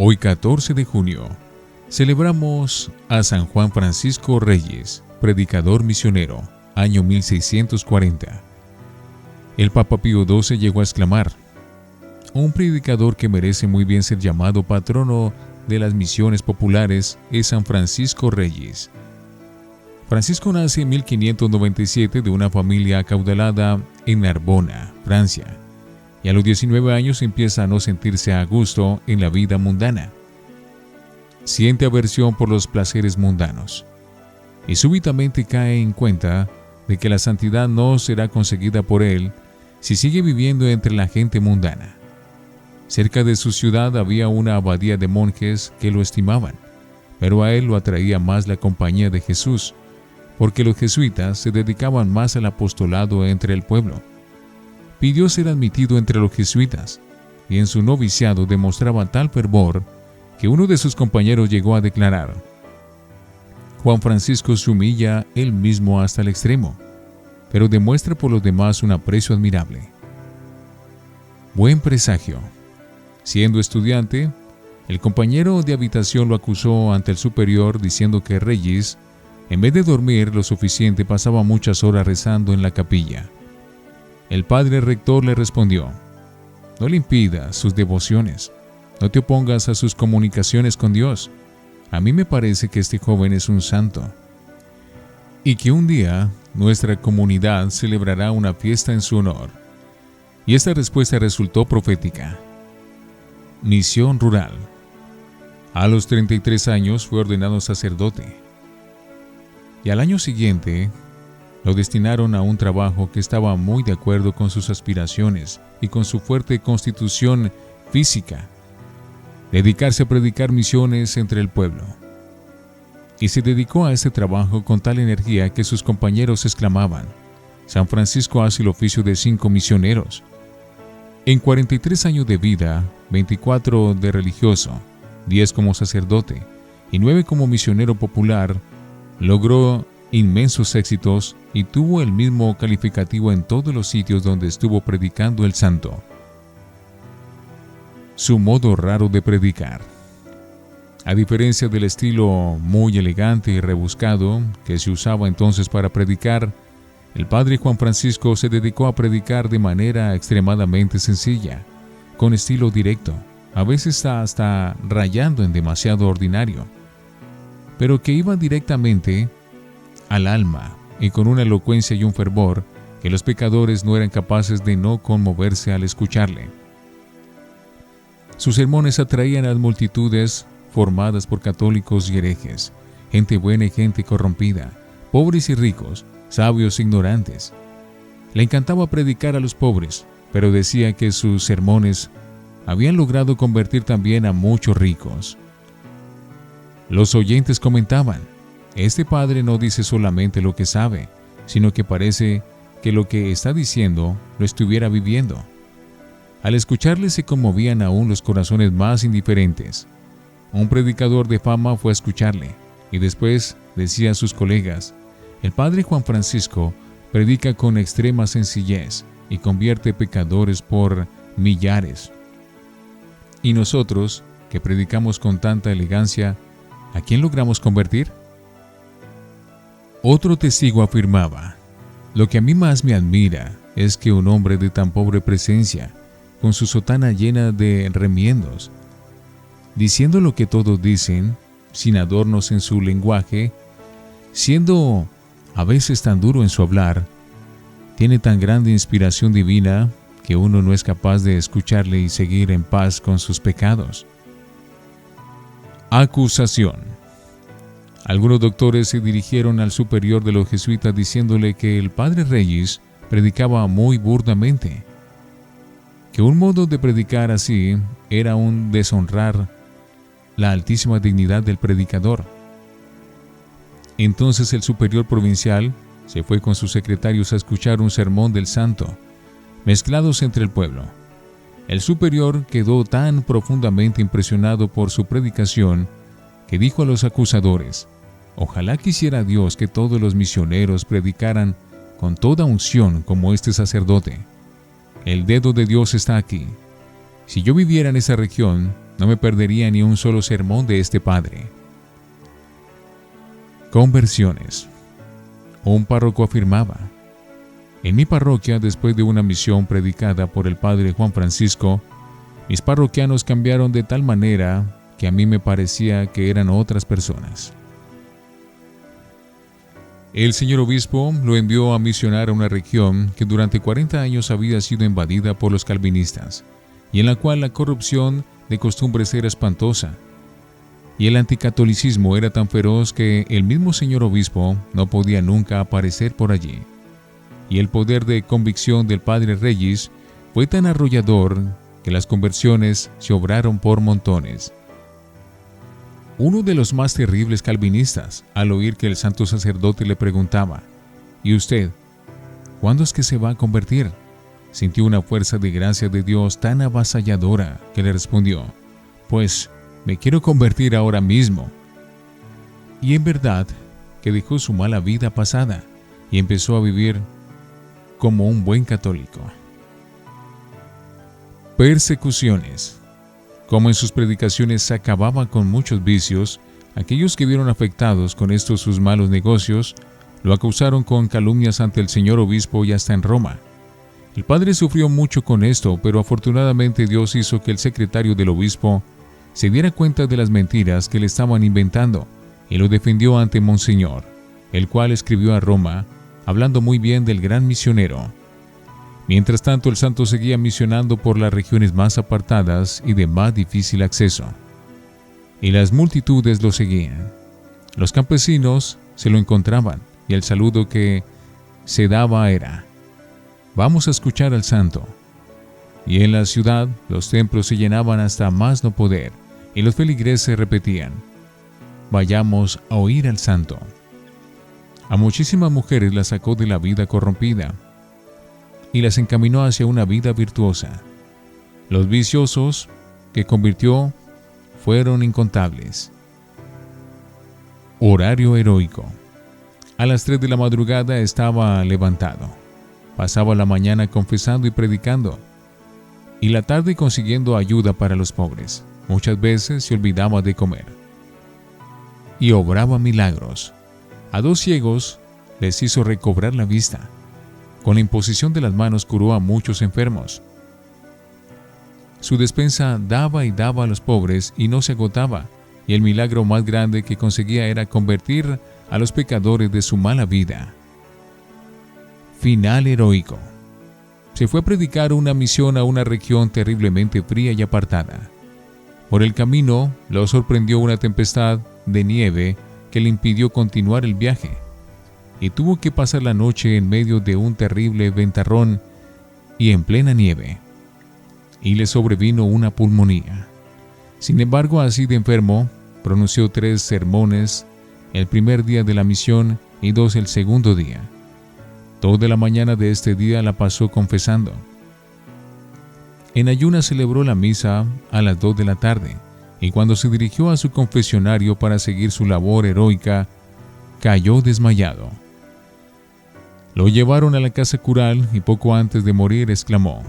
Hoy 14 de junio, celebramos a San Juan Francisco Reyes, predicador misionero, año 1640. El Papa Pío XII llegó a exclamar: un predicador que merece muy bien ser llamado patrono de las misiones populares es San Francisco Reyes. Francisco nace en 1597 de una familia acaudalada en Narbona, Francia, y a los 19 años empieza a no sentirse a gusto en la vida mundana. Siente aversión por los placeres mundanos y súbitamente cae en cuenta de que la santidad no será conseguida por él si sigue viviendo entre la gente mundana. Cerca de su ciudad había una abadía de monjes que lo estimaban, pero a él lo atraía más la compañía de Jesús, porque los jesuitas se dedicaban más al apostolado entre el pueblo. Pidió ser admitido entre los jesuitas, y en su noviciado demostraba tal fervor que uno de sus compañeros llegó a declarar: Juan Francisco se humilla él mismo hasta el extremo, pero demuestra por los demás un aprecio admirable. Buen presagio. Siendo estudiante, el compañero de habitación lo acusó ante el superior diciendo que Reyes, en vez de dormir lo suficiente, pasaba muchas horas rezando en la capilla. El padre rector le respondió: no le impidas sus devociones, no te opongas a sus comunicaciones con Dios. A mí me parece que este joven es un santo, y que un día nuestra comunidad celebrará una fiesta en su honor. Y esta respuesta resultó profética. Misión rural. A los 33 años fue ordenado sacerdote, y al año siguiente lo destinaron a un trabajo que estaba muy de acuerdo con sus aspiraciones y con su fuerte constitución física: dedicarse a predicar misiones entre el pueblo. Y se dedicó a este trabajo con tal energía que sus compañeros exclamaban: San Francisco hace el oficio de 5 misioneros. En 43 años de vida, 24 de religioso, 10 como sacerdote y 9 como misionero popular, logró inmensos éxitos y tuvo el mismo calificativo en todos los sitios donde estuvo predicando el santo. Su modo raro de predicar. A diferencia del estilo muy elegante y rebuscado que se usaba entonces para predicar, el padre Juan Francisco se dedicó a predicar de manera extremadamente sencilla, con estilo directo, a veces hasta rayando en demasiado ordinario, pero que iba directamente al alma y con una elocuencia y un fervor que los pecadores no eran capaces de no conmoverse al escucharle. Sus sermones atraían a las multitudes formadas por católicos y herejes, gente buena y gente corrompida, pobres y ricos, sabios e ignorantes. Le encantaba predicar a los pobres, pero decía que sus sermones habían logrado convertir también a muchos ricos. Los oyentes comentaban: este padre no dice solamente lo que sabe, sino que parece que lo que está diciendo lo estuviera viviendo. Al escucharle se conmovían aún los corazones más indiferentes. Un predicador de fama fue a escucharle, y después decía a sus colegas: el padre Juan Francisco predica con extrema sencillez y convierte pecadores por millares. Y nosotros, que predicamos con tanta elegancia, ¿a quién logramos convertir? Otro testigo afirmaba: lo que a mí más me admira es que un hombre de tan pobre presencia, con su sotana llena de remiendos, diciendo lo que todos dicen, sin adornos en su lenguaje, siendo a veces tan duro en su hablar, tiene tan grande inspiración divina que uno no es capaz de escucharle y seguir en paz con sus pecados. Acusación. Algunos doctores se dirigieron al superior de los jesuitas diciéndole que el padre Reyes predicaba muy burdamente, que un modo de predicar así era un deshonrar la altísima dignidad del predicador. Entonces el superior provincial se fue con sus secretarios a escuchar un sermón del santo, mezclados entre el pueblo. El superior quedó tan profundamente impresionado por su predicación que dijo a los acusadores: ojalá quisiera Dios que todos los misioneros predicaran con toda unción como este sacerdote. El dedo de Dios está aquí. Si yo viviera en esa región, no me perdería ni un solo sermón de este padre. Conversiones. Un párroco afirmaba: en mi parroquia, después de una misión predicada por el padre Juan Francisco, mis parroquianos cambiaron de tal manera que a mí me parecía que eran otras personas. El señor obispo lo envió a misionar a una región que durante 40 años había sido invadida por los calvinistas, y en la cual la corrupción de costumbres era espantosa, y el anticatolicismo era tan feroz que el mismo señor obispo no podía nunca aparecer por allí. Y el poder de convicción del padre Reyes fue tan arrollador que las conversiones se obraron por montones. Uno de los más terribles calvinistas, al oír que el santo sacerdote le preguntaba: ¿y usted, cuándo es que se va a convertir?, sintió una fuerza de gracia de Dios tan avasalladora que le respondió: pues me quiero convertir ahora mismo. Y en verdad que dejó su mala vida pasada y empezó a vivir como un buen católico. Persecuciones. Como en sus predicaciones se acababa con muchos vicios, aquellos que vieron afectados con estos sus malos negocios lo acusaron con calumnias ante el señor obispo y hasta en Roma. El padre sufrió mucho con esto, pero afortunadamente Dios hizo que el secretario del obispo se diera cuenta de las mentiras que le estaban inventando y lo defendió ante Monseñor, el cual escribió a Roma hablando muy bien del gran misionero. Mientras tanto, el santo seguía misionando por las regiones más apartadas y de más difícil acceso, y las multitudes lo seguían. Los campesinos se lo encontraban y el saludo que se daba era: vamos a escuchar al santo. Y en la ciudad los templos se llenaban hasta más no poder, y los feligreses repetían: vayamos a oír al santo. A muchísimas mujeres las sacó de la vida corrompida y las encaminó hacia una vida virtuosa. Los viciosos que convirtió fueron incontables. Horario heroico. A las 3 de la madrugada estaba levantado. Pasaba la mañana confesando y predicando, y la tarde consiguiendo ayuda para los pobres. Muchas veces se olvidaba de comer. Y obraba milagros. A 2 ciegos les hizo recobrar la vista. Con la imposición de las manos curó a muchos enfermos. Su despensa daba y daba a los pobres y no se agotaba, y el milagro más grande que conseguía era convertir a los pecadores de su mala vida. Final heroico. Se fue a predicar una misión a una región terriblemente fría y apartada. Por el camino lo sorprendió una tempestad de nieve que le impidió continuar el viaje, y tuvo que pasar la noche en medio de un terrible ventarrón y en plena nieve, y le sobrevino una pulmonía. Sin embargo, así de enfermo, pronunció 3 sermones el primer día de la misión y 2 el segundo día. Toda la mañana de este día la pasó confesando. En ayunas celebró la misa a las 2 de la tarde, y cuando se dirigió a su confesionario para seguir su labor heroica, cayó desmayado. Lo llevaron a la casa cural y poco antes de morir exclamó: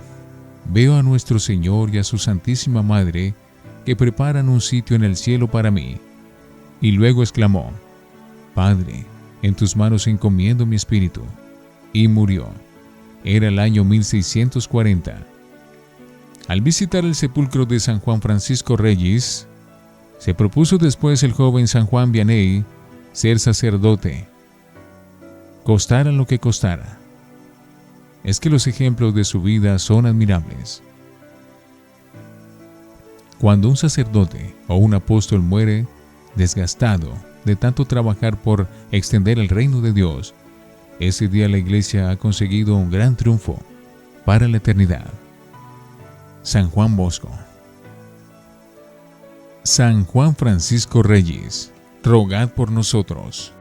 veo a nuestro Señor y a su Santísima Madre que preparan un sitio en el cielo para mí. Y luego exclamó: Padre, en tus manos encomiendo mi espíritu. Y murió. Era el año 1640. Al visitar el sepulcro de San Juan Francisco Reyes, se propuso después el joven San Juan Vianney ser sacerdote, costara lo que costara. Es que los ejemplos de su vida son admirables. Cuando un sacerdote o un apóstol muere desgastado de tanto trabajar por extender el reino de Dios, ese día la Iglesia ha conseguido un gran triunfo para la eternidad. San Juan Bosco. San Juan Francisco Reyes, rogad por nosotros.